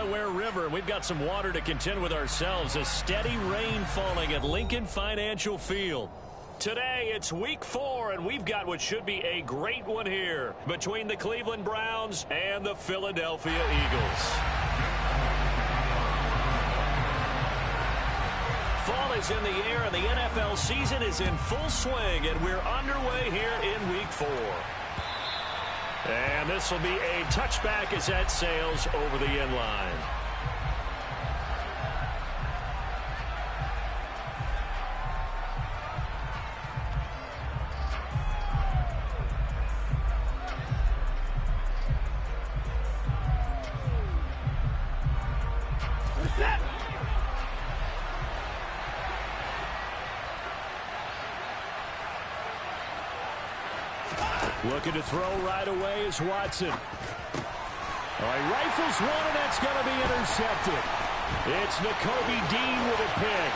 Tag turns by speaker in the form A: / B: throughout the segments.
A: Delaware River, and we've got some water to contend with ourselves. A steady rain falling at Lincoln Financial Field. Today, it's week 4, and we've got what should be a great one here between the Cleveland Browns and the Philadelphia Eagles. Fall is in the air, and the NFL season is in full swing, and we're underway here in week 4. And this will be a touchback as that sails over the end line. Looking to throw right away is Watson. All right, rifles one, and that's going to be intercepted. It's Nakobe Dean with a pick.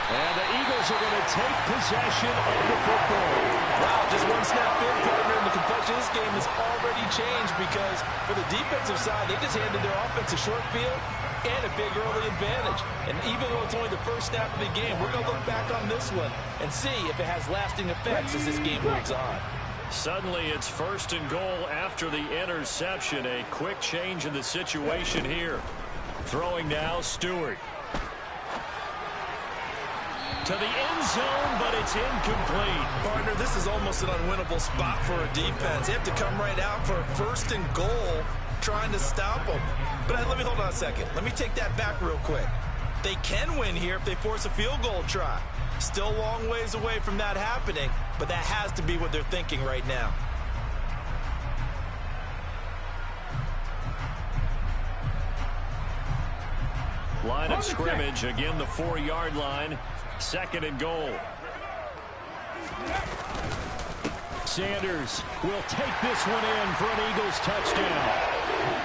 A: And the Eagles are going to take possession of the football.
B: Wow, just one snap in, partner, and the complexion of this game has already changed because for the defensive side, they just handed their offense a short field and a big early advantage. And even though it's only the first snap of the game, we're going to look back on this one and see if it has lasting effects as this game moves on.
A: Suddenly, it's 1st and goal after the interception. A quick change in the situation here. Throwing now, Stewart. To the end zone, but it's incomplete.
B: Partner, this is almost an unwinnable spot for a defense. They have to come right out for a 1st and goal, trying to stop them. But let me hold on a second. Let me take that back real quick. They can win here if they force a field goal try. Still a long ways away from that happening, but that has to be what they're thinking right now.
A: Line of scrimmage, again the 4-yard line. 2nd and goal. Sanders will take this one in for an Eagles touchdown.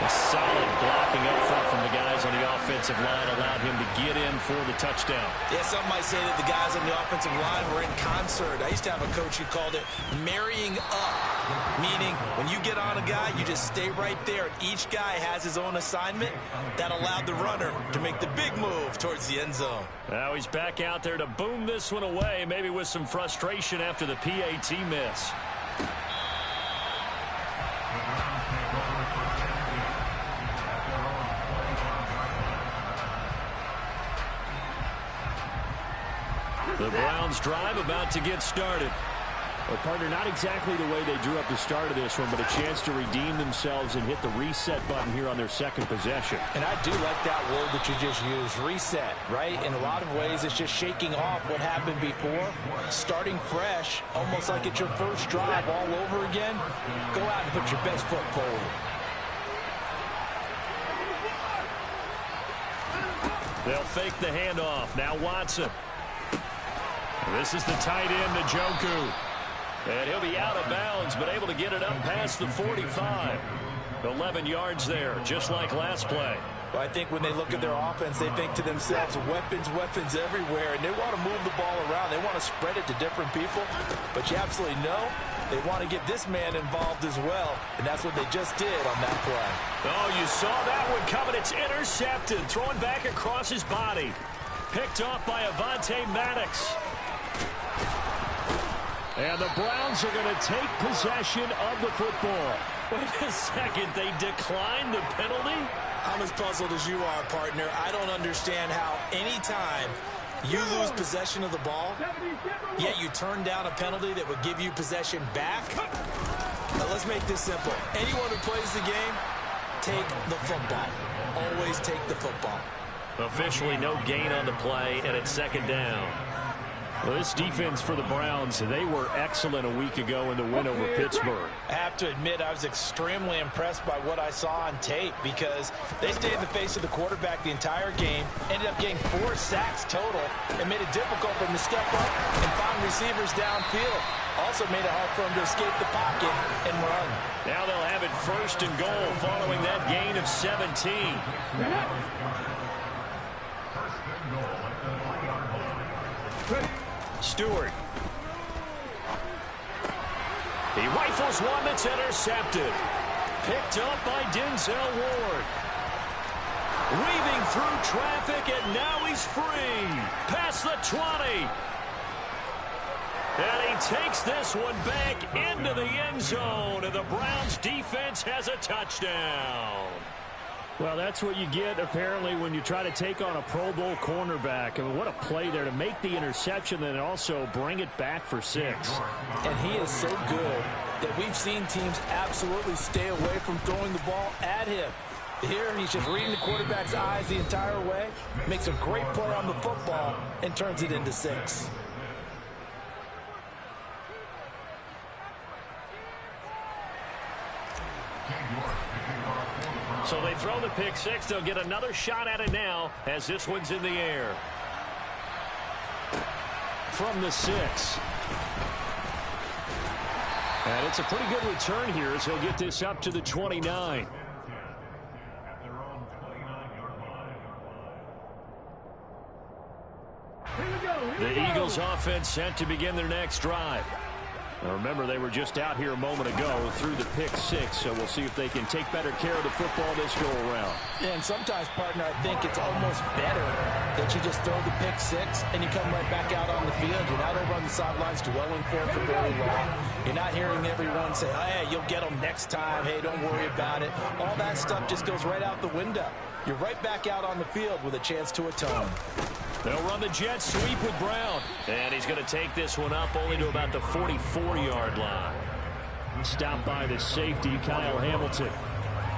A: A solid blocking up front from the guys on the offensive line allowed him to get in for the touchdown.
B: Yeah, some might say that the guys on the offensive line were in concert. I used to have a coach who called it marrying up, meaning when you get on a guy, you just stay right there. Each guy has his own assignment. That allowed the runner to make the big move towards the end zone.
A: Now he's back out there to boom this one away, maybe with some frustration after the PAT miss. The Browns drive about to get started.
C: Well, partner, not exactly the way they drew up the start of this one, but a chance to redeem themselves and hit the reset button here on their 2nd possession.
B: And I do like that word that you just used, reset, right? In a lot of ways, it's just shaking off what happened before, starting fresh, almost like it's your first drive all over again. Go out and put your best foot forward.
A: They'll fake the handoff. Now Watson. This is the tight end, Njoku. And he'll be out of bounds, but able to get it up past the 45. 11 yards there, just like last play.
B: Well, I think when they look at their offense, they think to themselves, weapons, weapons everywhere, and they want to move the ball around. They want to spread it to different people, but you absolutely know they want to get this man involved as well, and that's what they just did on that play.
A: Oh, you saw that one coming. It's intercepted, thrown back across his body. Picked off by Avonte Maddox. And the Browns are going to take possession of the football. Wait a second, they declined the penalty?
B: I'm as puzzled as you are, partner. I don't understand how any time you lose possession of the ball, yet you turn down a penalty that would give you possession back. Now, let's make this simple. Anyone who plays the game, take the football. Always take the football.
A: Officially no gain on the play, and it's 2nd down.
C: Well, this defense for the Browns, they were excellent a week ago in the win over Pittsburgh.
B: I have to admit, I was extremely impressed by what I saw on tape because they stayed in the face of the quarterback the entire game, ended up getting 4 sacks total, and made it difficult for him to step up and find receivers downfield. Also made it hard for him to escape the pocket and run.
A: Now they'll have it 1st and goal following that gain of 17. Stewart. He rifles one that's intercepted. picked up by Denzel Ward. Weaving through traffic, and now he's free. Past the 20. And he takes this one back into the end zone, and the Browns defense has a touchdown.
C: Well, that's what you get, apparently, when you try to take on a Pro Bowl cornerback. I mean, what a play there to make the interception and also bring it back for 6.
B: And he is so good that we've seen teams absolutely stay away from throwing the ball at him. Here, he's just reading the quarterback's eyes the entire way, makes a great play on the football, and turns it into 6.
A: So they throw the pick 6. They'll get another shot at it now as this one's in the air.
C: From the 6. And it's a pretty good return here as he'll get this up to the 29.
A: The Eagles offense set to begin their next drive.
C: Now remember, they were just out here a moment ago through the pick 6, so we'll see if they can take better care of the football this go around.
B: Yeah, and sometimes, partner, I think it's almost better that you just throw the pick 6 and you come right back out on the field. You're not over on the sidelines dwelling for very long. You're not hearing everyone say, oh, hey, you'll get them next time. Hey, don't worry about it. All that stuff just goes right out the window. You're right back out on the field with a chance to atone.
A: They'll run the jet sweep with Brown. And he's going to take this one up only to about the 44-yard line.
C: Stopped by the safety, Kyle Hamilton.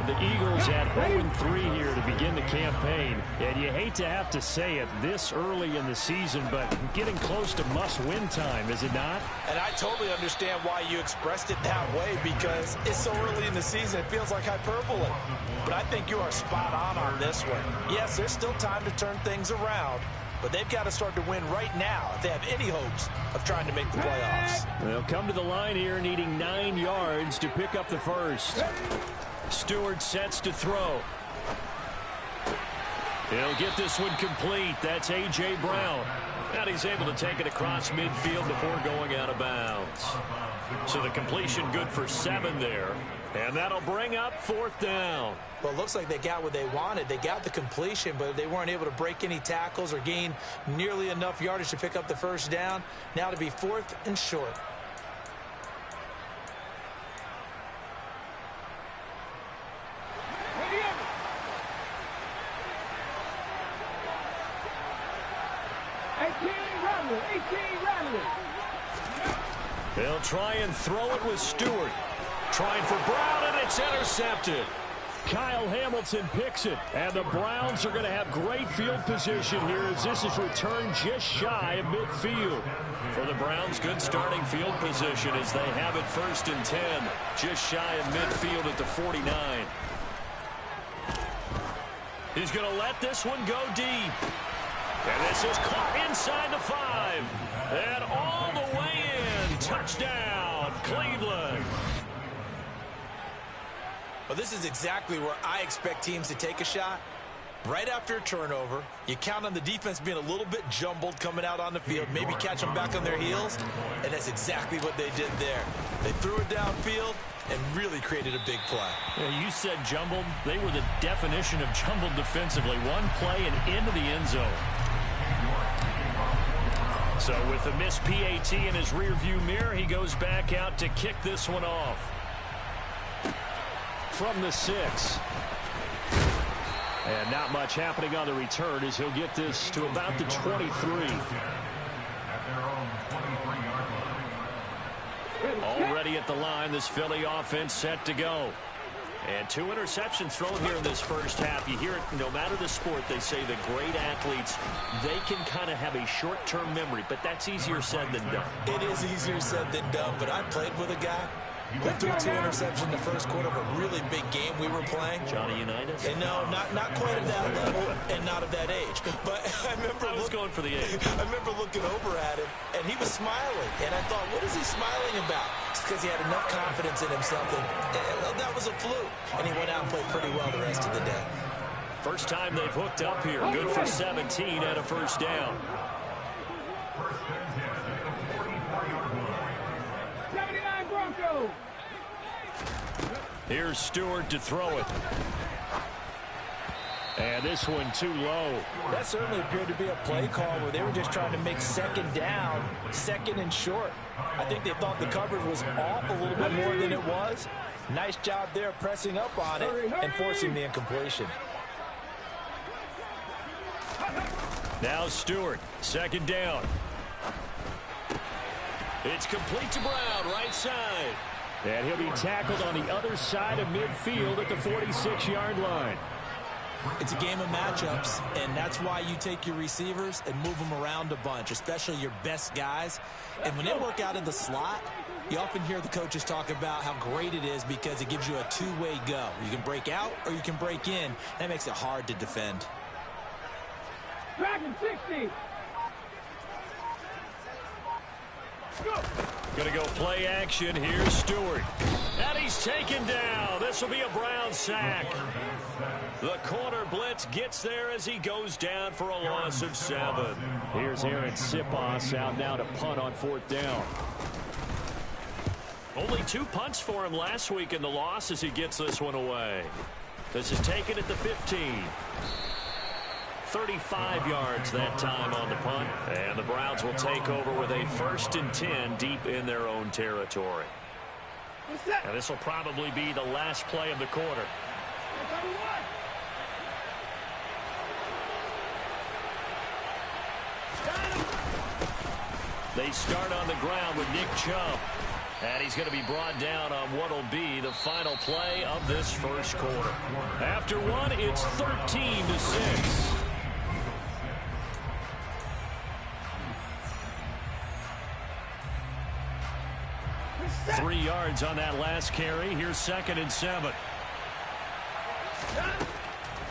C: The Eagles at 0-3 here to begin the campaign. And you hate to have to say it this early in the season, but getting close to must-win time, is it not?
B: And I totally understand why you expressed it that way, because it's so early in the season, it feels like hyperbole. But I think you are spot on this one. Yes, there's still time to turn things around, but they've got to start to win right now if they have any hopes of trying to make the playoffs.
C: They'll come to the line here needing 9 yards to pick up the first.
A: Stewart sets to throw. He'll get this one complete. That's A.J. Brown. And he's able to take it across midfield before going out of bounds. So the completion good for 7 there. And that'll bring up 4th down.
B: Well, it looks like they got what they wanted. They got the completion, but they weren't able to break any tackles or gain nearly enough yardage to pick up the first down. Now to be 4th and short.
A: They'll try and throw it with Stewart. Trying for Brown, and it's intercepted.
C: Kyle Hamilton picks it, and the Browns are going to have great field position here as this is returned just shy of midfield.
A: For the Browns, good starting field position as they have it 1st and 10, just shy of midfield at the 49. He's going to let this one go deep. And this is caught inside the 5. And all the way in. Touchdown, Cleveland.
B: Well, this is exactly where I expect teams to take a shot. Right after a turnover, you count on the defense being a little bit jumbled coming out on the field, maybe catch them back on their heels, and that's exactly what they did there. They threw it downfield and really created a big play.
A: Yeah, you said jumbled. They were the definition of jumbled defensively. One play and into the end zone. So with the missed PAT in his rearview mirror, he goes back out to kick this one off.
C: From the 6. And not much happening on the return as he'll get this to about the 23.
A: Already at the line, this Philly offense set to go. And 2 interceptions thrown here in this first half. You hear it, no matter the sport, they say the great athletes, they can kind of have a short-term memory, but that's easier said than done.
B: It is easier said than done, but I played with a guy who threw 2 interceptions in the first quarter of a really big game we were playing.
A: Johnny Unitas?
B: And no, not quite at that level and not of that age. But I was
A: going for the age.
B: I remember looking over at him, and he was smiling. And I thought, what is he smiling about? It's because he had enough confidence in himself that that was a fluke. And he went out and played pretty well the rest of the day.
A: First time they've hooked up here. Good for 17 and a first down.
D: 79 Broncos.
A: Here's Stewart to throw it. And this one too low.
B: That certainly appeared to be a play call where they were just trying to make second down, second and short. I think they thought the coverage was off a little bit more than it was. Nice job there pressing up on it and forcing the incompletion.
A: Now Stewart, second down. It's complete to Brown, right side.
C: And he'll be tackled on the other side of midfield at the 46-yard line.
B: It's a game of matchups, and that's why you take your receivers and move them around a bunch, especially your best guys. And when they work out in the slot, you often hear the coaches talk about how great it is because it gives you a two-way go. You can break out or you can break in. That makes it hard to defend.
D: Dragon 60.
A: Going to go play action. Here's Stewart. And he's taken down. This will be a Brown sack. The corner blitz gets there as he goes down for a loss of 7.
C: Here's Aaron Siposs out now to punt on 4th down.
A: Only 2 punts for him last week in the loss as he gets this one away. This is taken at the 15. 35 yards that time on the punt. And the Browns will take over with a 1st and 10 deep in their own territory. And this will probably be the last play of the quarter. They start on the ground with Nick Chubb. And he's going to be brought down on what will be the final play of this first quarter. After one, it's 13-6. 3 yards on that last carry. Here's 2nd and 7.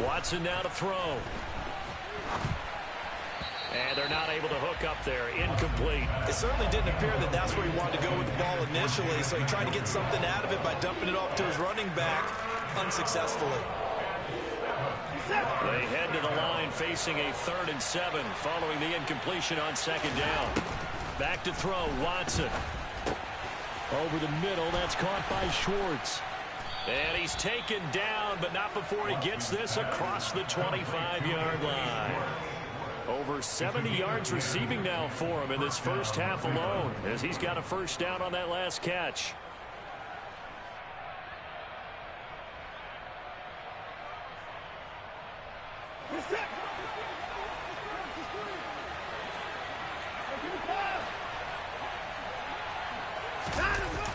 A: Watson now to throw. And they're not able to hook up there. Incomplete.
B: It certainly didn't appear that that's where he wanted to go with the ball initially, so he tried to get something out of it by dumping it off to his running back unsuccessfully.
A: They head to the line facing a 3rd and 7 following the incompletion on 2nd down. Back to throw, Watson.
C: Over the middle, that's caught by Schwartz.
A: And he's taken down, but not before he gets this across the 25-yard line. Over 70 yards receiving now for him in this first half alone, as he's got a 1st down on that last catch.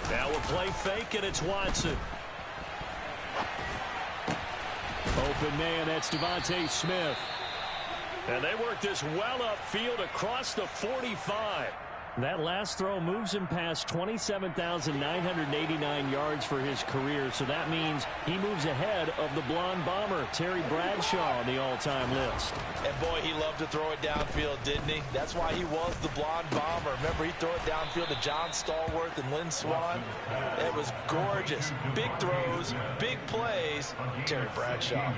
A: Now we'll play fake, and it's Watson.
C: Open man, that's Devontae Smith.
A: And they work this well upfield across the 45.
C: That last throw moves him past 27,989 yards for his career, so that means he moves ahead of the blonde bomber, Terry Bradshaw, on the all-time list.
B: And boy, he loved to throw it downfield, didn't he? That's why he was the blonde bomber. Remember, he'd throw it downfield to John Stallworth and Lynn Swann. It was gorgeous. Big throws, big plays. Terry Bradshaw.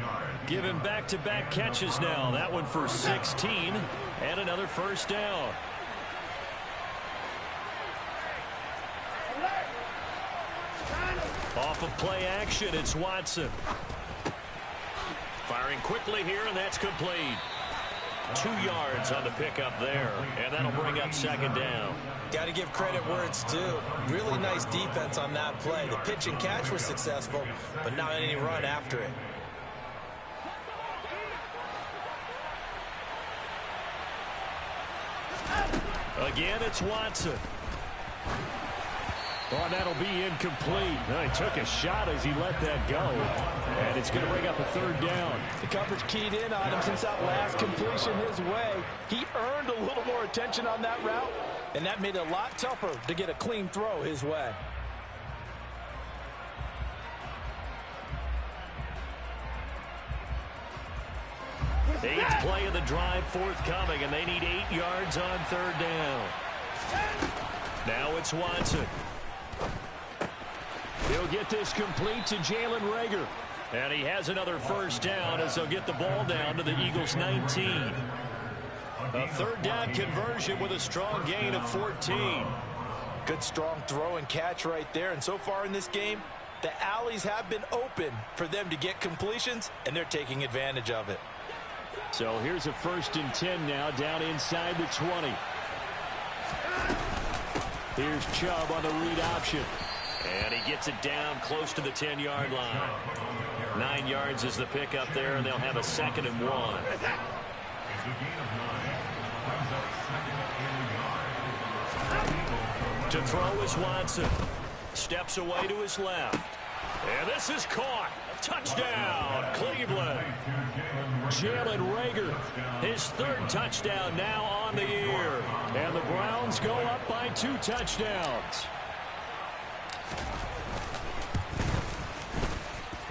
A: Giving back-to-back catches now. That one for 16 and another 1st down. Off of play action, it's Watson. Firing quickly here, and that's complete. 2 yards on the pickup there, and that'll bring up 2nd down.
B: Got to give credit where it's due. Really nice defense on that play. The pitch and catch was successful, but not any run after it.
A: Again, it's Watson.
C: Oh, that'll be incomplete. Well, he took a shot as he let that go. And it's going to bring up a 3rd down.
B: The coverage keyed in on him since that last completion his way. He earned a little more attention on that route, and that made it a lot tougher to get a clean throw his way.
A: Eighth play of the drive forthcoming, and they need 8 yards on 3rd down. Now it's Watson.
C: He'll get this complete to Jalen Reagor.
A: And he has another 1st down as they'll get the ball down to the Eagles' 19. A 3rd down conversion with a strong gain of 14.
B: Good strong throw and catch right there. And so far in this game, The alleys have been open for them to get completions, and they're taking advantage of it.
C: So here's a 1st and 10 now, down inside the 20. Here's Chubb on the read option.
A: And he gets it down close to the 10-yard line. 9 yards is the pickup there, and they'll have a 2nd and 1. To throw is Watson. Steps away to his left. And this is caught. Touchdown, Cleveland.
C: Jalen Reagor,
A: His 3rd touchdown now on the year.
C: and the Browns go up by 2 touchdowns.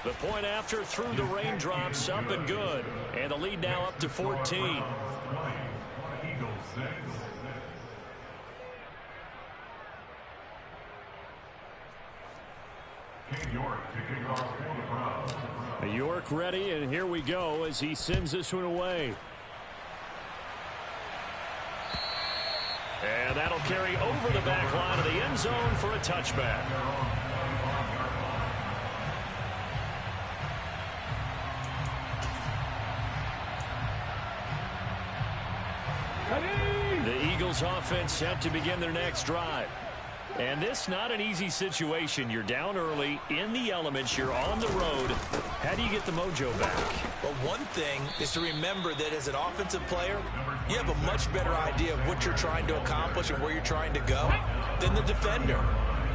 A: The point after through the raindrops, up and good. And the lead now up to 14.
C: York ready, and here we go as he sends this one away.
A: And that'll carry over the back line of the end zone for a touchback. The Eagles offense set to begin their next drive. And this not an easy situation. You're down early, in the elements, you're on the road. How do you get the mojo back?
B: Well, one thing is to remember that as an offensive player, you have a much better idea of what you're trying to accomplish and where you're trying to go than the defender.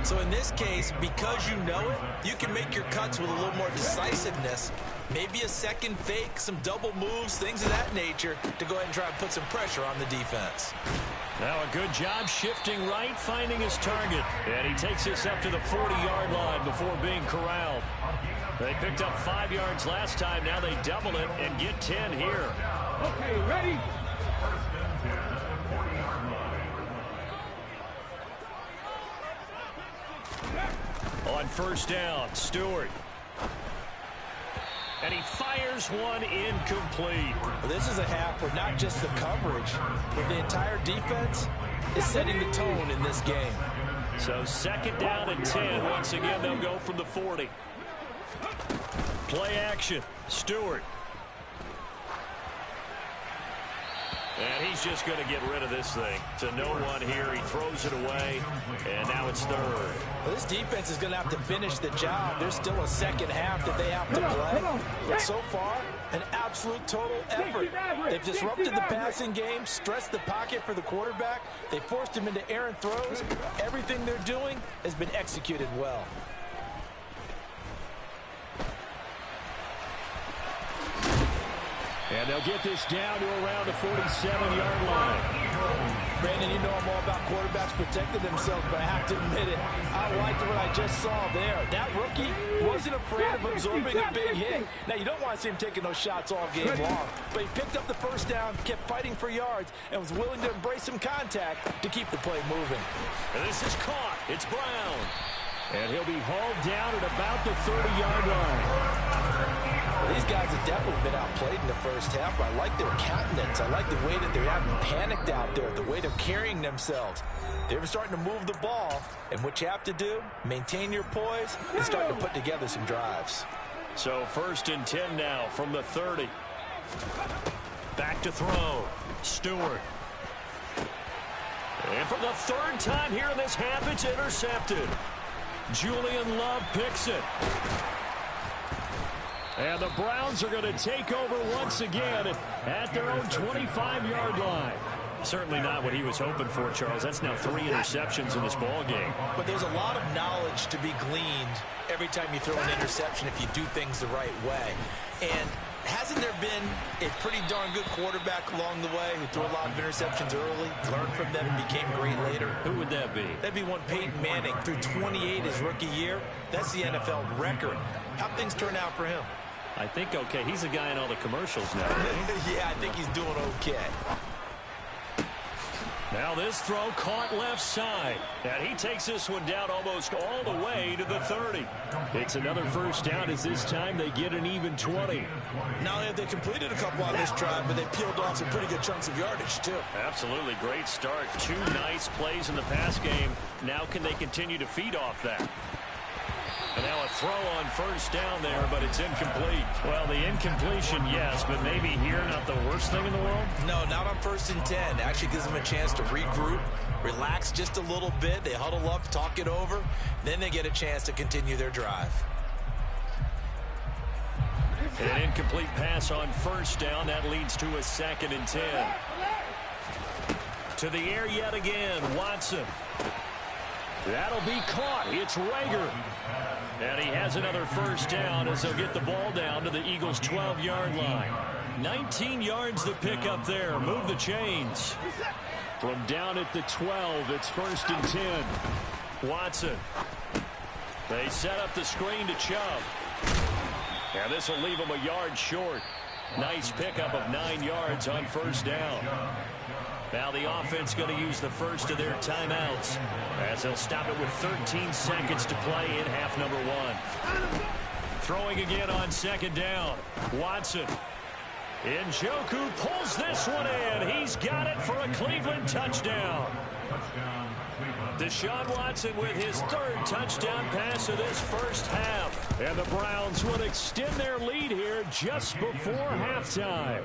B: So in this case, because you know it, you can make your cuts with a little more decisiveness. Maybe a second fake, some double moves, things of that nature to go ahead and try and put some pressure on the defense.
A: Now a good job shifting right, finding his target. And he takes this up to the 40-yard line before being corralled. They picked up 5 yards last time. Now they double it and get 10 here.
D: Okay, ready?
A: On 1st down, Stewart. And he fires one incomplete.
B: Well, this is a half where not just the coverage, but the entire defense is setting the tone in this game.
A: So 2nd down and 10. Once again, they'll go from the 40. Play action. Stewart. And he's just going to get rid of this thing. To no one here. He throws it away. And now it's 3rd.
B: Well, this defense is going to have to finish the job. There's still a second half that they have to play. But so far, an absolute total effort. They've disrupted the passing game, stressed the pocket for the quarterback. They forced him into errant throws. Everything they're doing has been executed well.
C: And they'll get this down to around the 47-yard line.
B: Brandon, you know I'm all about quarterbacks protecting themselves, but I have to admit it. I liked what I just saw there. That rookie wasn't afraid of absorbing a big hit. Now, you don't want to see him taking those shots all game long, but he picked up the 1st down, kept fighting for yards, and was willing to embrace some contact to keep the play moving.
A: And this is caught. It's Brown.
C: And he'll be hauled down at about the 30-yard line.
B: Well, these guys have definitely been outplayed in the 1st half, but I like their countenance. I like the way that they're having panicked out there, the way they're carrying themselves. They're starting to move the ball, and what you have to do, maintain your poise and start to put together some drives.
A: So 1st and 10 now from the 30. Back to throw. Stewart. And for the 3rd time here in this half, it's intercepted. Julian Love picks it.
C: And the Browns are going to take over once again at their own 25-yard line.
A: Certainly not what he was hoping for, Charles. That's now 3 interceptions in this ball game.
B: But there's a lot of knowledge to be gleaned every time you throw an interception if you do things the right way. And hasn't there been a pretty darn good quarterback along the way who threw a lot of interceptions early, learned from them, and became great later?
A: Who would that be?
B: That'd be one Peyton Manning, threw 28 his rookie year. That's the NFL record. How'd things turn out for him?
A: I think okay. He's a guy in all the commercials now.
B: Yeah, I think he's doing okay.
A: Now this throw caught left side. And he takes this one down almost all the way to the 30.
C: It's another 1st down as this time they get an even 20.
B: Not only have they completed a couple on this drive, but they peeled off some pretty good chunks of yardage, too.
A: Absolutely great start. 2 nice plays in the pass game. Now can they continue to feed off that? And now a throw on first down there, but it's incomplete.
C: Well, the incompletion, yes, but maybe here not the worst thing in the world?
B: No, not on 1st and 10. Actually gives them a chance to regroup, relax just a little bit. They huddle up, talk it over. Then they get a chance to continue their drive.
A: An incomplete pass on first down. That leads to a 2nd and 10. To the air yet again, Watson. That'll be caught. It's Rager. And he has another first down as they'll get the ball down to the Eagles' 12-yard line. 19 yards to pick up there. Move the chains. From down at the 12, it's 1st and 10. Watson. They set up the screen to Chubb. And this will leave him a yard short. Nice pickup of 9 yards on first down. Now the offense going to use the first of their timeouts as they'll stop it with 13 seconds to play in half number 1. Throwing again on 2nd down. Watson. Njoku pulls this one in. He's got it for a Cleveland touchdown. Deshaun Watson with his 3rd touchdown pass of this first half. And the Browns would extend their lead here just before halftime.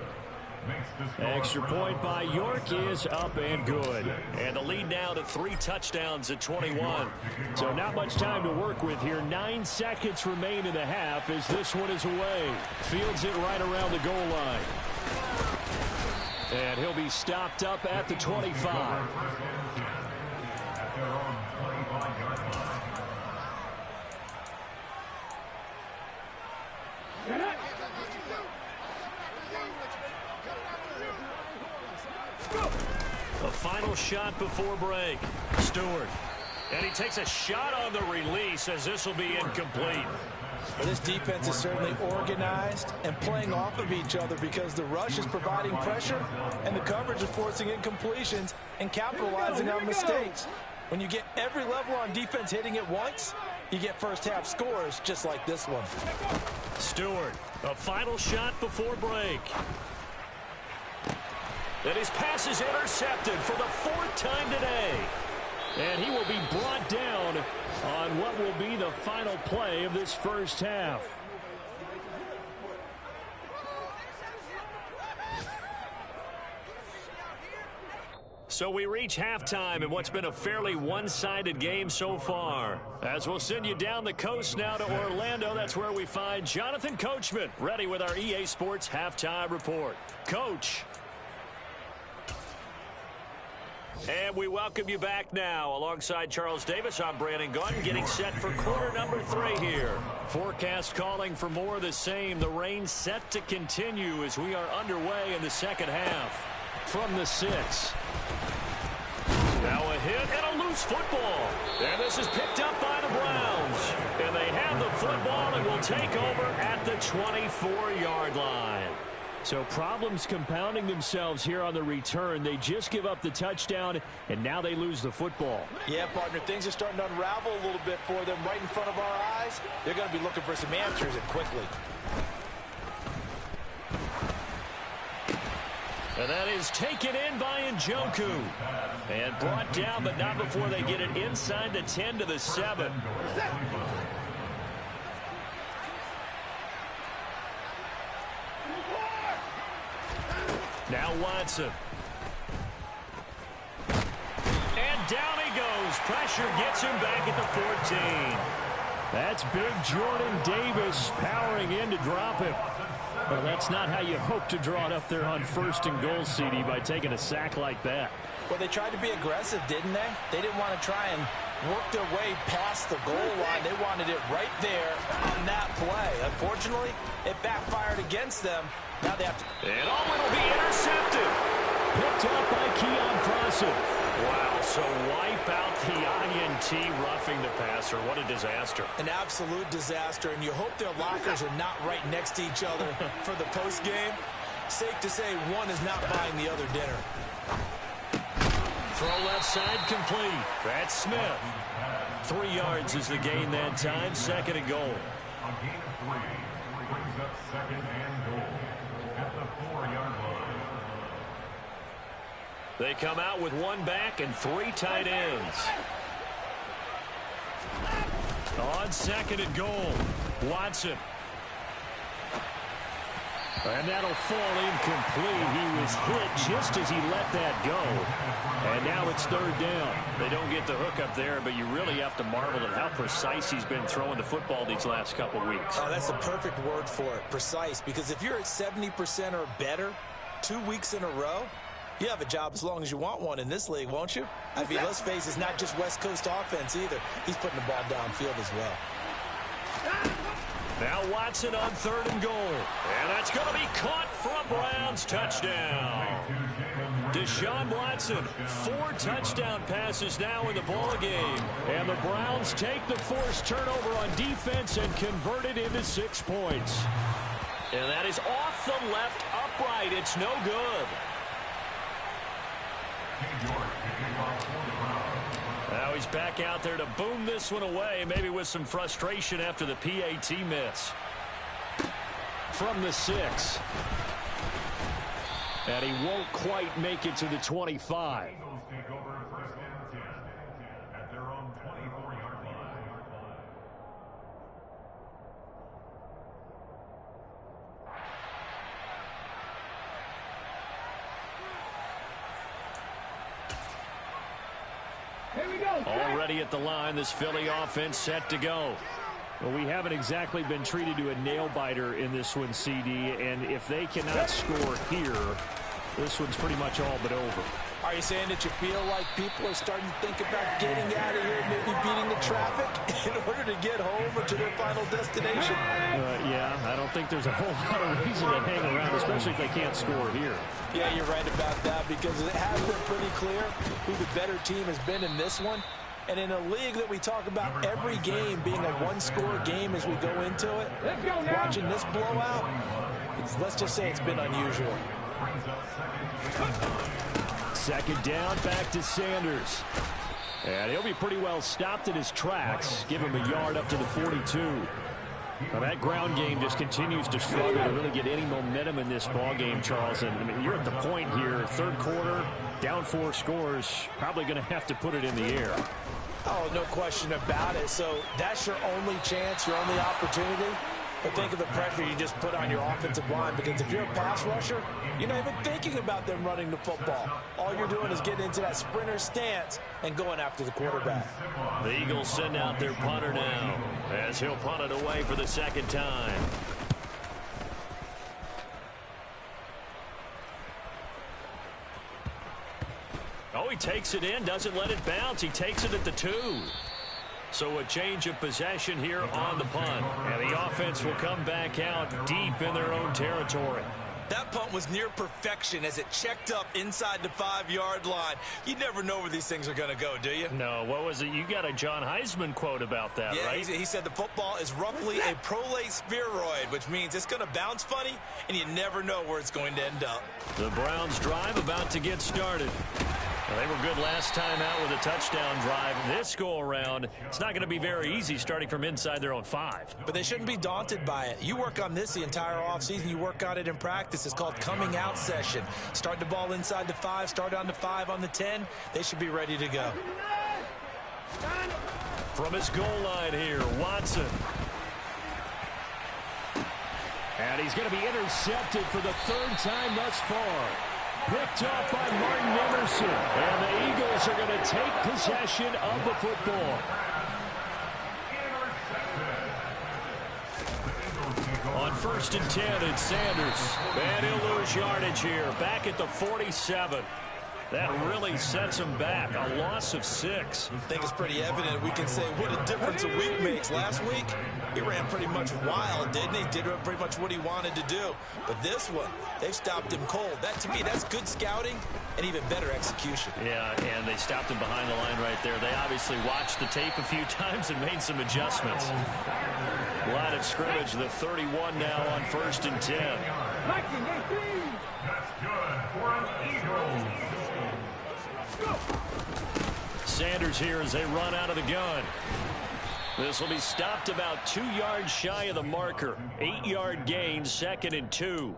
A: Extra point by York is up and good. And the lead now to 3 touchdowns at 21.
C: So not much time to work with here. 9 seconds remain in the half as this one is away. Fields it right around the goal line. And he'll be stopped up at the 25.
A: A final shot before break. Stewart. And he takes a shot on the release as this will be incomplete.
B: Well, this defense is certainly organized and playing off of each other because the rush is providing pressure and the coverage is forcing incompletions and capitalizing on mistakes. When you get every level on defense hitting it once, you get first half scores just like this one.
A: Stewart, a final shot before break. And his pass is intercepted for the 4th time today.
C: And he will be brought down on what will be the final play of this first half.
A: So we reach halftime in what's been a fairly one-sided game so far. As we'll send you down the coast now to Orlando, that's where we find Jonathan Coachman, ready with our EA Sports Halftime Report. Coach. And we welcome you back now. Alongside Charles Davis, I'm Brandon Gaudin, getting set for quarter number 3 here. Forecast calling for more of the same. The rain set to continue as we are underway in the second half. From the 6. Now a hit and a loose football. And this is picked up by the Browns. And they have the football and will take over at the 24-yard line.
C: So problems compounding themselves here on the return. They just give up the touchdown, and now they lose the football.
B: Yeah, partner, things are starting to unravel a little bit for them right in front of our eyes. They're going to be looking for some answers and quickly.
A: And that is taken in by Njoku. And brought down, but not before they get it inside the 10 to the 7. Now Watson. And down he goes. Pressure gets him back at the 14.
C: That's big Jordan Davis powering in to drop him. Well, that's not how you hope to draw it up there on 1st and goal, CD, by taking a sack like that.
B: Well, they tried to be aggressive, didn't they? They didn't want to try and work their way past the goal line. They wanted it right there on that play. Unfortunately, it backfired against them. Now they have to...
A: And it'll be intercepted.
C: Picked up by Keon Crossen.
A: Wow, so wipe out the INT roughing the passer. What a disaster.
B: An absolute disaster, and you hope their lockers are not right next to each other for the postgame. Safe to say one is not buying the other dinner.
A: Throw left side complete. That's Smith. 3 yards is the gain that time. 2nd and goal.
D: On gain of 3, brings up 2nd and goal at the 4-yard line.
A: They come out with 1 back and 3 tight ends. On second and goal, Watson. And that'll fall incomplete. He was hit just as he let that go. And now it's third down. They don't get the hook up there, but you really have to marvel at how precise he's been throwing the football these last couple weeks.
B: Oh, that's the perfect word for it, precise. Because if you're at 70% or better 2 weeks in a row, you have a job as long as you want one in this league, won't you? I mean, let's face it, it's not just West Coast offense either. He's putting the ball downfield as well.
A: Now Watson on third and goal. And that's going to be caught for a Browns touchdown. Deshaun Watson, 4 touchdown passes now in the ballgame. And the Browns take the forced turnover on defense and convert it into 6 points. And that is off the left upright. It's no good. Now he's back out there to boom this one away, maybe with some frustration after the PAT miss. From the 6. And he won't quite make it to the 25.
D: Eagles take over first and 10 at their own 24-yard line.
A: Already at the line, this Philly offense set to go. Well, we haven't exactly been treated to a nail-biter in this one, CD, and if they cannot score here, this one's pretty much all but over.
B: Are you saying that you feel like people are starting to think about getting out of here, maybe beating the traffic in order to get home or to their final destination?
A: Yeah, I don't think there's a whole lot of reason to hang around, especially if they can't score here.
B: Yeah, you're right about that, because it has been pretty clear who the better team has been in this one. And in a league that we talk about every game being a one-score game as we go into it, watching this blowout, let's just say it's been unusual.
A: Second down, back to Sanders. And he'll be pretty well stopped in his tracks. Give him a yard up to the 42. Now that ground game just continues to struggle to really get any momentum in this ball game, Charles. And I mean, you're at the point here, third quarter, down 4 scores, probably going to have to put it in the air.
B: Oh, no question about it. So that's your only chance, your only opportunity. But think of the pressure you just put on your offensive line, because if you're a pass rusher, you're not even thinking about them running the football. All you're doing is getting into that sprinter stance and going after the quarterback.
A: The Eagles send out their punter now as he'll punt it away for the second time. Oh, he takes it in, doesn't let it bounce. He takes it at the 2. So a change of possession here on the punt. And the offense will come back out deep in their own territory.
B: That punt was near perfection as it checked up inside the 5-yard line. You never know where these things are going to go, do you?
A: No, what was it? You got a John Heisman quote about that,
B: yeah,
A: right?
B: He said the football is roughly a prolate spheroid, which means it's going to bounce funny, and you never know where it's going to end up.
A: The Browns drive about to get started. Well, they were good last time out with a touchdown drive. This go-around, it's not going to be very easy starting from inside their own 5.
B: But they shouldn't be daunted by it. You work on this the entire offseason. You work on it in practice. It's called coming out session. Start the ball inside the 5, start on the 5, on the 10. They should be ready to go.
A: From his goal line here, Watson. And he's going to be intercepted for the 3rd time thus far. Picked off by Martin Emerson. And the Eagles are going to take possession of the football. On 1st and 10, it's Sanders. And he'll lose yardage here. Back at the 47. That really sets him back. A loss of 6.
B: I think it's pretty evident. We can say what a difference a week makes. Last week, he ran pretty much wild, didn't he? Did pretty much what he wanted to do. But this one, they've stopped him cold. That, to me, that's good scouting and even better execution.
A: Yeah, and they stopped him behind the line right there. They obviously watched the tape a few times and made some adjustments. Line of scrimmage, the 31 now on 1st and 10.
D: That's good for an Eagles.
A: Sanders here as they run out of the gun. This will be stopped about 2 yards shy of the marker. 8-yard gain, 2nd and 2.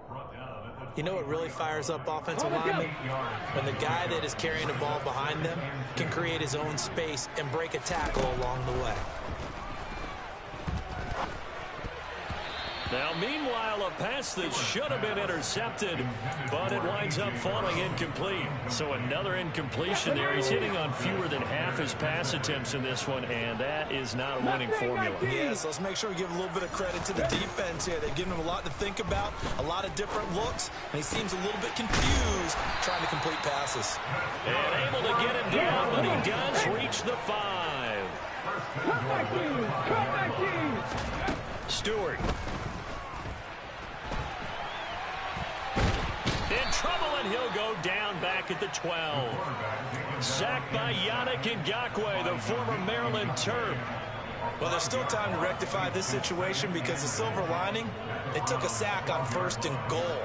B: You know what really fires up offensive linemen? When the guy that is carrying the ball behind them can create his own space and break a tackle along the way.
A: Now, meanwhile, a pass that should have been intercepted, but it winds up falling incomplete. So another incompletion there. He's hitting on fewer than half his pass attempts in this one, and that is not a winning formula.
B: Yes, let's make sure we give a little bit of credit to the defense here. They've given him a lot to think about, a lot of different looks, and he seems a little bit confused trying to complete passes.
A: And able to get him down, but he does reach the 5. Stewart. In trouble, and he'll go down back at the 12. Sacked by Yannick Ngakoue, the former Maryland Terp.
B: Well, there's still time to rectify this situation because the silver lining, they took a sack on 1st and goal.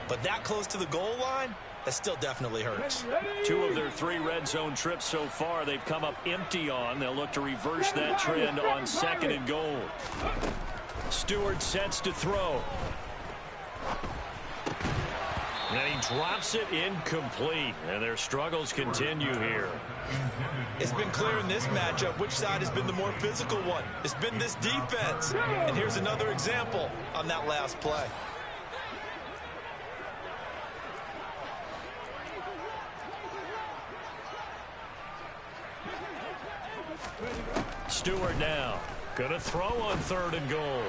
B: But that close to the goal line, that still definitely hurts.
A: 2 of their 3 red zone trips so far they've come up empty on. They'll look to reverse that trend on 2nd and goal. Stewart sets to throw. And he drops it incomplete. And their struggles continue here.
B: It's been clear in this matchup which side has been the more physical one. It's been this defense. And here's another example on that last play.
A: Stewart now. Gonna throw on 3rd and goal.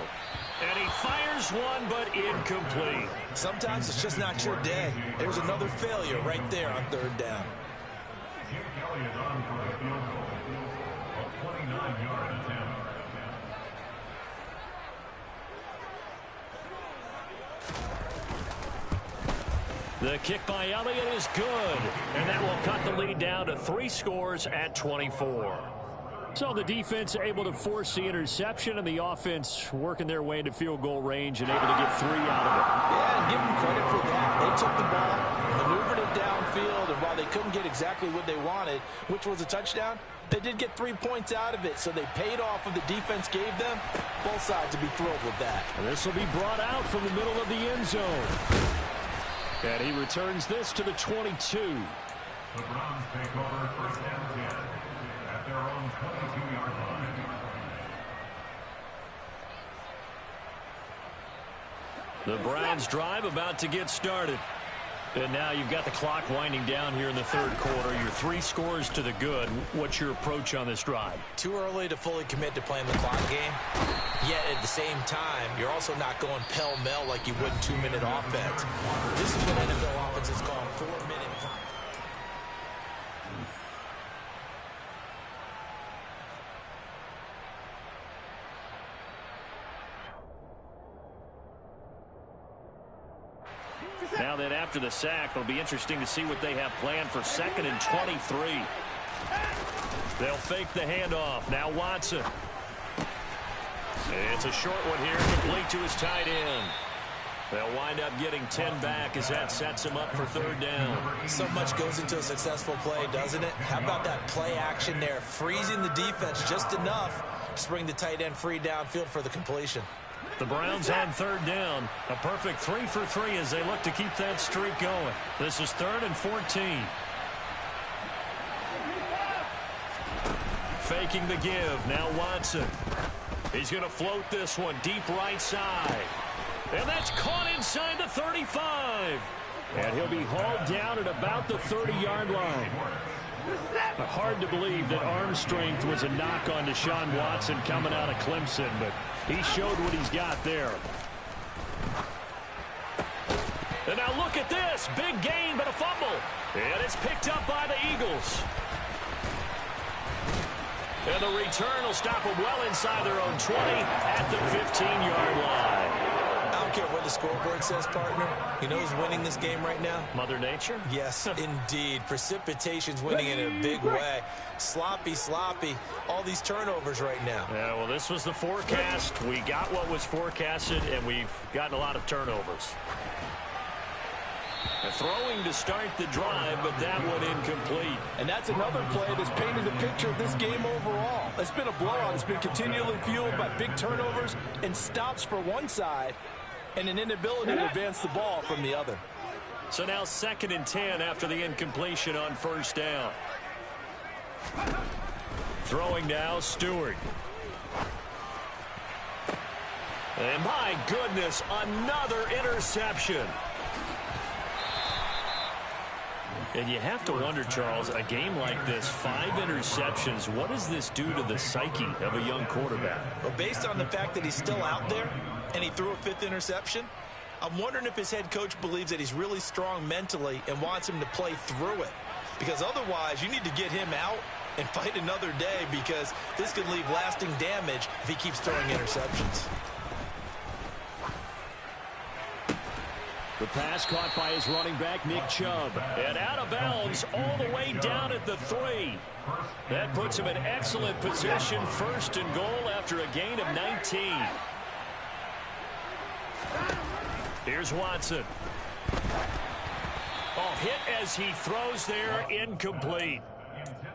A: And he fires one, but incomplete.
B: Sometimes it's just not your day. There's another failure right there on 3rd down.
D: Chip Kelly is on for a field goal. A 29-yard attempt.
A: The kick by Elliott is good. And that will cut the lead down to 3 scores at 24. So the defense able to force the interception, and the offense working their way into field goal range and able to get 3 out of it.
B: Yeah, and give them credit for that. They took the ball, maneuvered it downfield, and while they couldn't get exactly what they wanted, which was a touchdown, they did get 3 points out of it, so they paid off what the defense gave them. Both sides will be thrilled with that.
C: And this will be brought out from the middle of the end zone. And he returns this to the 22.
D: The Browns take over 1st and 10 at their own 22-yard line.
A: The Browns drive about to get started. And now you've got the clock winding down here in the 3rd quarter. You're 3 scores to the good. What's your approach on this drive?
B: Too early to fully commit to playing the clock game. Yet at the same time, you're also not going pell-mell like you would in 2-minute offense. This is what NFL offenses call 4-minute.
A: Now then, after the sack, it'll be interesting to see what they have planned for 2nd and 23. They'll fake the handoff. Now Watson. It's a short one here, complete to his tight end. They'll wind up getting 10 back as that sets him up for 3rd down.
B: So much goes into a successful play, doesn't it? How about that play action there, freezing the defense just enough to bring the tight end free downfield for the completion.
A: The Browns on 3rd down. A perfect 3 for 3 as they look to keep that streak going. This is 3rd and 14. Faking the give. Now Watson. He's going to float this one deep right side. And that's caught inside the 35.
C: And he'll be hauled down at about the 30-yard line. Hard to believe that arm strength was a knock on Deshaun Watson coming out of Clemson, but he showed what he's got there.
A: And now look at this. Big gain, but a fumble. And it's picked up by the Eagles. And the return will stop them well inside their own 20 at the 15-yard line.
B: I don't care what the scoreboard says, partner. You know who's winning this game right now?
A: Mother Nature?
B: Yes, indeed. Precipitation's winning in a big way. Sloppy, all these turnovers right now.
A: Yeah, well, this was the forecast. We got what was forecasted, and we've gotten a lot of turnovers. Throwing to start the drive, but that one incomplete.
E: And that's another play that's painted the picture of this game overall. It's been a blowout. It's been continually fueled by big turnovers and stops for one side and an inability to advance the ball from the other.
A: So now 2nd and 10 after the incompletion on 1st down. Throwing now, Stewart. And my goodness, another interception. And you have to wonder, Charles, a game like this, 5 interceptions, what does this do to the psyche of a young quarterback?
B: Well, based on the fact that he's still out there and he threw a 5th interception, I'm wondering if his head coach believes that he's really strong mentally and wants him to play through it. Because otherwise, you need to get him out and fight another day, because this could leave lasting damage if he keeps throwing interceptions.
C: The pass caught by his running back, Nick Chubb.
A: And out of bounds all the way down at the 3. That puts him in excellent position, 1st and goal after a gain of 19. Here's Watson. Oh, hit as he throws there, incomplete.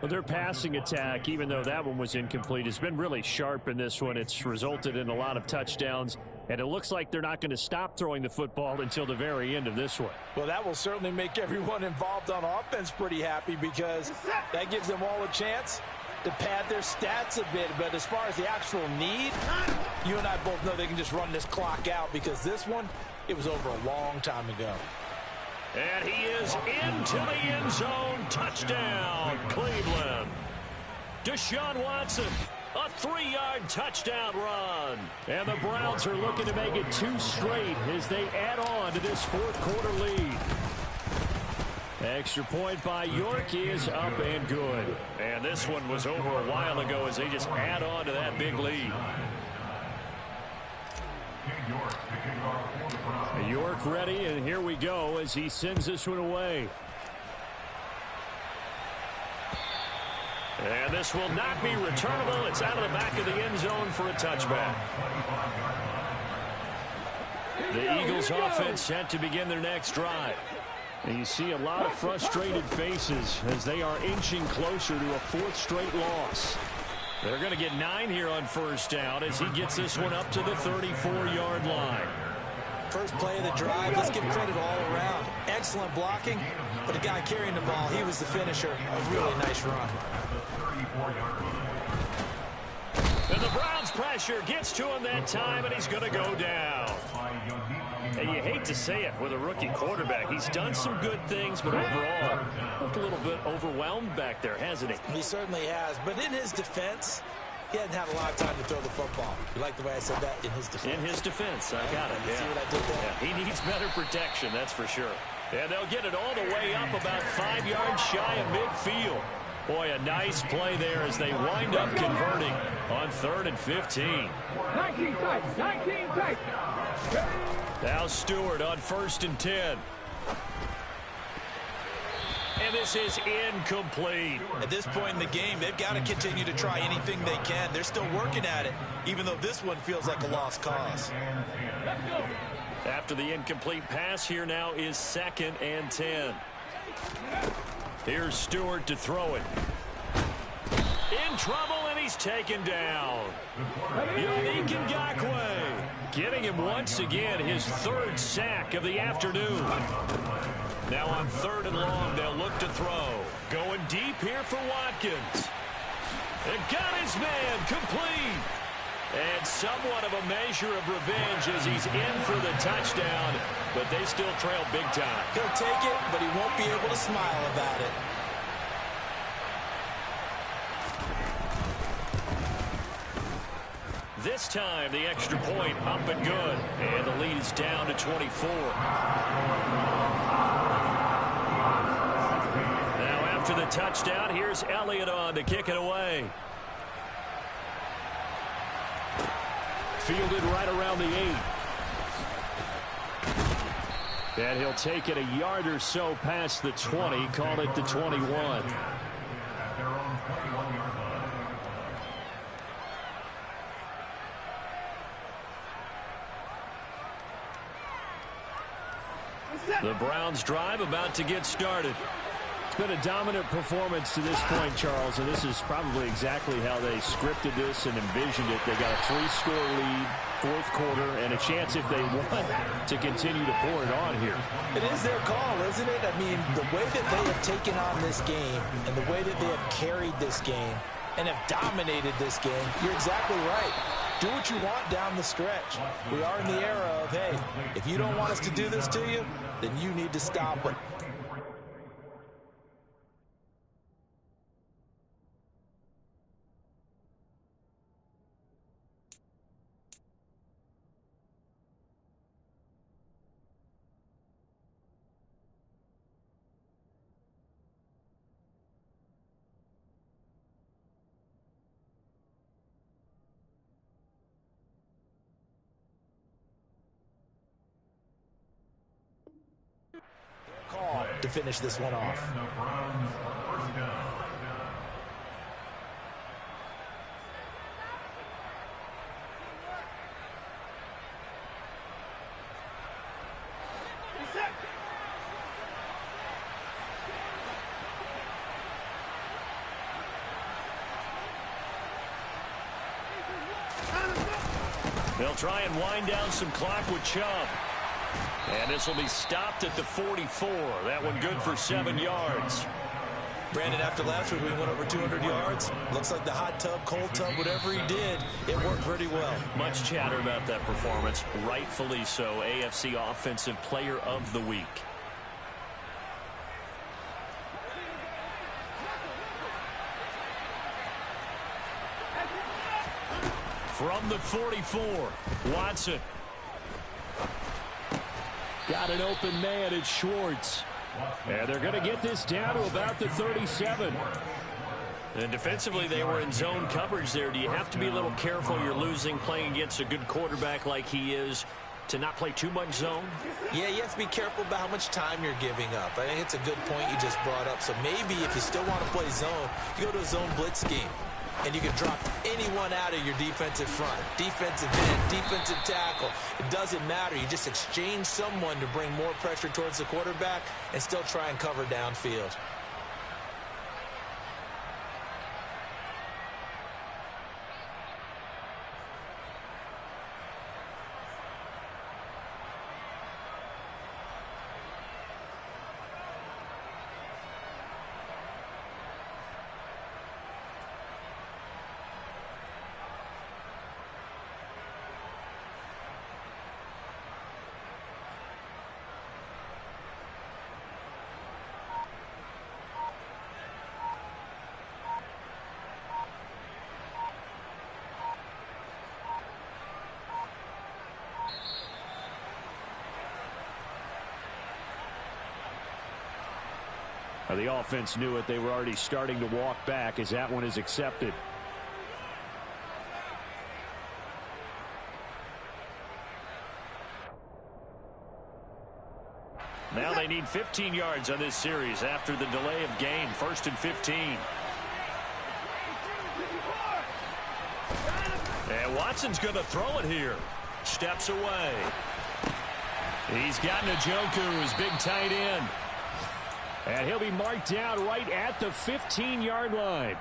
C: Well, their passing attack, even though that one was incomplete, has been really sharp in this one. It's resulted in a lot of touchdowns, and it looks like they're not going to stop throwing the football until the very end of this one.
E: Well, that will certainly make everyone involved on offense pretty happy, because that gives them all a chance to pad their stats a bit. But as far as the actual need, you and I both know they can just run this clock out, because this one, it was over a long time ago.
A: And he is into the end zone. Touchdown, Cleveland. Deshaun Watson, a 3-yard touchdown run. And the Browns are looking to make it 2 straight as they add on to this 4th quarter lead. Extra point by York is up and good. And this one was over a while ago as they just add on to that big lead.
C: York ready, and here we go as he sends this one away.
A: And this will not be returnable. It's out of the back of the end zone for a touchback. The Eagles offense set to begin their next drive.
C: And you see a lot of frustrated faces as they are inching closer to a 4th straight loss.
A: They're going to get 9 here on 1st down as he gets this one up to the 34-yard line.
B: First play of the drive, let's give credit all around. Excellent blocking, but the guy carrying the ball, he was the finisher. A really nice run.
A: And the Browns pressure gets to him that time, and he's going to go down. And you hate to say it with a rookie quarterback. He's done some good things, but overall, looked a little bit overwhelmed back there, hasn't he?
B: He certainly has, but in his defense, he hadn't had a lot of time to throw the football. You like the way I said that? In his defense.
A: In his defense, I got it.
B: You see what I did there?
A: Yeah, he needs better protection, that's for sure. And they'll get it all the way up about 5 yards shy of midfield. Boy, a nice play there as they wind up converting on 3rd and 15.
F: 19 tights, 19 tights.
A: Now Stewart on 1st and 10. And this is incomplete.
B: At this point in the game, they've got to continue to try anything they can. They're still working at it, even though this one feels like a lost cause.
A: After the incomplete pass, here now is 2nd and 10. Here's Stewart to throw it. In trouble, and he's taken down. Yannick Ngakoue getting him once again, his 3rd sack of the afternoon. Now on 3rd and long, they'll look to throw. Going deep here for Watkins. And got his man complete. And somewhat of a measure of revenge as he's in for the touchdown, but they still trail big time.
B: He'll take it, but he won't be able to smile about it.
A: This time, the extra point up and good. And the lead is down to 24. Now after the touchdown, here's Elliott on to kick it away.
C: Fielded right around the 8. And he'll take it a yard or so past the 20, call it the 21.
A: The Browns drive about to get started.
C: It's been a dominant performance to this point, Charles, and this is probably exactly how they scripted this and envisioned it. They got a 3-score lead, 4th quarter, and a chance if they want to continue to pour it on here.
E: It is their call, isn't it? I mean, the way that they have taken on this game and the way that they have carried this game and have dominated this game, you're exactly right. do what you want down the stretch. We are in the era of, hey, if you don't want us to do this to you, then you need to stop it. Call to finish this one off.
D: And the Browns first down.
A: They'll try and wind down some clock with Chubb. And this will be stopped at the 44. That one good for 7 yards.
B: Brandon, after last week we went over 200 yards. Looks like the hot tub, cold tub, whatever he did, it worked pretty well.
A: Much chatter about that performance. Rightfully so. AFC Offensive Player of the Week. From the 44, Watson.
C: Got an open man. It's Schwartz. And they're going to get this down to about the 37.
A: And defensively, they were in zone coverage there. Do you have to be a little careful? You're losing playing against a good quarterback like he is to not play too much zone?
B: Yeah, you have to be careful about how much time you're giving up. I think it's a good point you just brought up. So maybe if you still want to play zone, you go to a zone blitz scheme. And you can drop anyone out of your defensive front. Defensive end, defensive tackle. It doesn't matter. You just exchange someone to bring more pressure towards the quarterback and still try and cover downfield.
C: The offense knew it. They were already starting to walk back as that one is accepted.
A: Now they need 15 yards on this series after the delay of game. 1st and 15. And Watson's going to throw it here. Steps away. He's got Njoku, his big tight end.
C: And he'll be marked down right at the 15-yard line.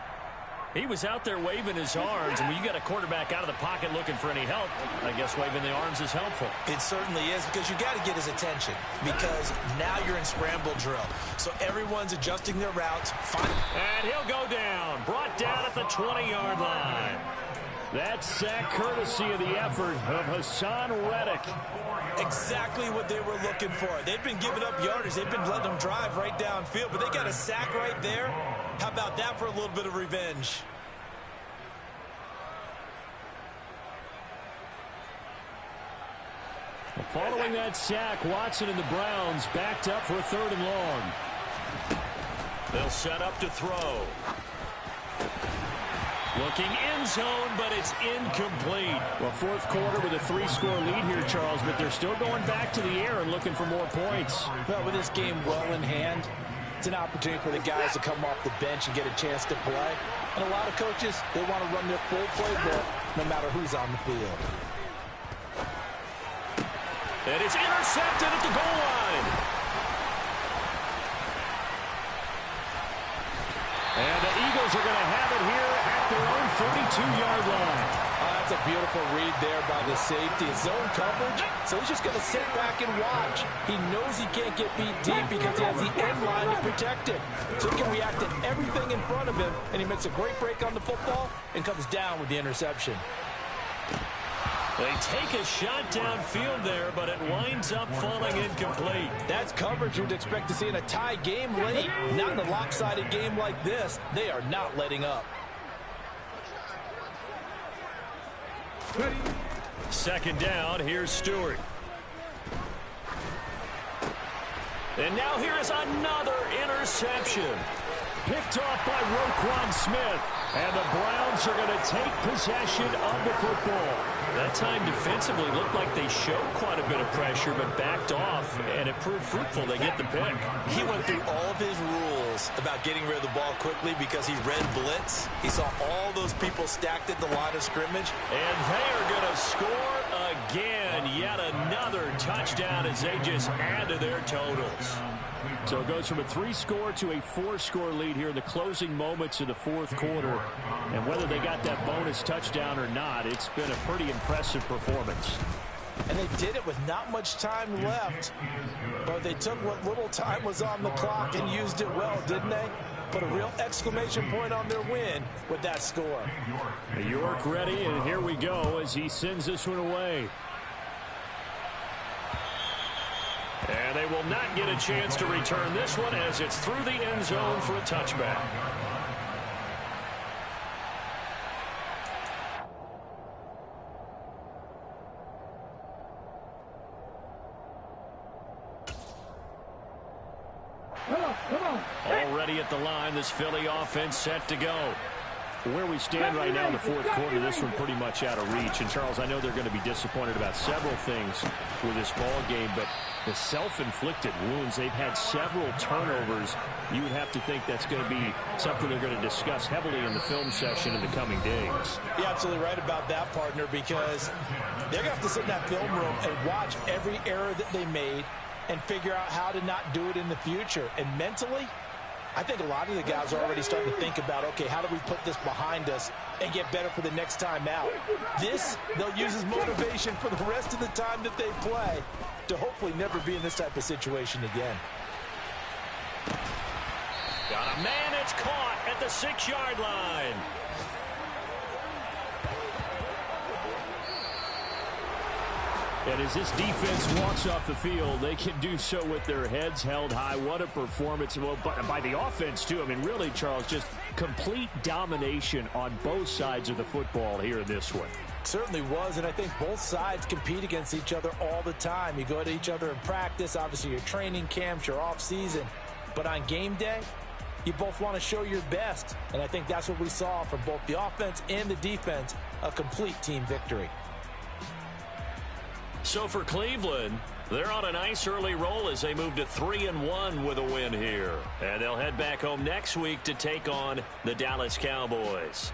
A: He was out there waving his arms, and when you got a quarterback out of the pocket looking for any help, I guess waving the arms is helpful.
B: It certainly is, because you got to get his attention, because now you're in scramble drill. So everyone's adjusting their routes.
A: And he'll go down, brought down at the 20-yard line.
C: That sack courtesy of the effort of Hassan Reddick.
B: Exactly what they were looking for. They've been giving up yardage. They've been letting them drive right downfield, but they got a sack right there. How about that for a little bit of revenge?
C: Following that sack, Watson and the Browns backed up for a 3rd and long.
A: They'll set up to throw. Looking end zone, but it's incomplete.
C: Well, 4th quarter with a 3-score lead here, Charles, but they're still going back to the air and looking for more points.
E: Well, with this game well in hand, it's an opportunity for the guys to come off the bench and get a chance to play. And a lot of coaches, they want to run their full playbook no matter who's on the field.
A: And it's intercepted at the goal line. And the Eagles are going to have it here at their own 32-yard line.
E: That's a beautiful read there by the safety. It's zone coverage, so he's just going to sit back and watch. He knows he can't get beat deep because he has the end line to protect him. So he can react to everything in front of him, and he makes a great break on the football and comes down with the interception.
A: They take a shot downfield there, but it winds up falling incomplete.
E: That's coverage you'd expect to see in a tie game late. Not in a lopsided game like this. They are not letting up.
A: Second down, here's Stewart. And now here is another interception. Picked off by Roquan Smith. And the Browns are going to take possession of the football. That time defensively looked like they showed quite a bit of pressure, but backed off, and it proved fruitful. They get the pick.
B: He went through all of his rules about getting rid of the ball quickly because he read blitz. He saw all those people stacked at the line of scrimmage.
A: And they are going to score again. Yet another touchdown as they just add to their totals.
C: So it goes from a 3-score to a 4-score lead here in the closing moments of the fourth quarter. And whether they got that bonus touchdown or not, it's been a pretty impressive performance.
E: And they did it with not much time left. But they took what little time was on the clock and used it well, didn't they? Put a real exclamation point on their win with that score.
C: York ready, and here we go as he sends this one away.
A: And they will not get a chance to return this one as it's through the end zone for a touchback. Already at the line, this Philly offense set to go.
C: Where we stand right now in the fourth quarter, this one pretty much out of reach. And, Charles, I know they're going to be disappointed about several things with this ball game, but the self-inflicted wounds, they've had several turnovers. You would have to think that's going to be something they're going to discuss heavily in the film session in the coming days.
E: You're absolutely right about that, partner, because they're going to have to sit in that film room and watch every error that they made and figure out how to not do it in the future. And mentally, I think a lot of the guys are already starting to think about, okay, how do we put this behind us and get better for the next time out? This, they'll use as motivation for the rest of the time that they play to hopefully never be in this type of situation again.
A: Got a man that's caught at the 6-yard line.
C: And as this defense walks off the field, they can do so with their heads held high. What a performance. Well, by the offense, too. I mean, really, Charles, just complete domination on both sides of the football here in this one.
E: Certainly was, and I think both sides compete against each other all the time. You go at each other in practice, obviously your training camps, your off-season. But on game day, you both want to show your best. And I think that's what we saw from both the offense and the defense, a complete team victory.
A: So for Cleveland, they're on a nice early roll as they move to 3-1 with a win here. And they'll head back home next week to take on the Dallas Cowboys.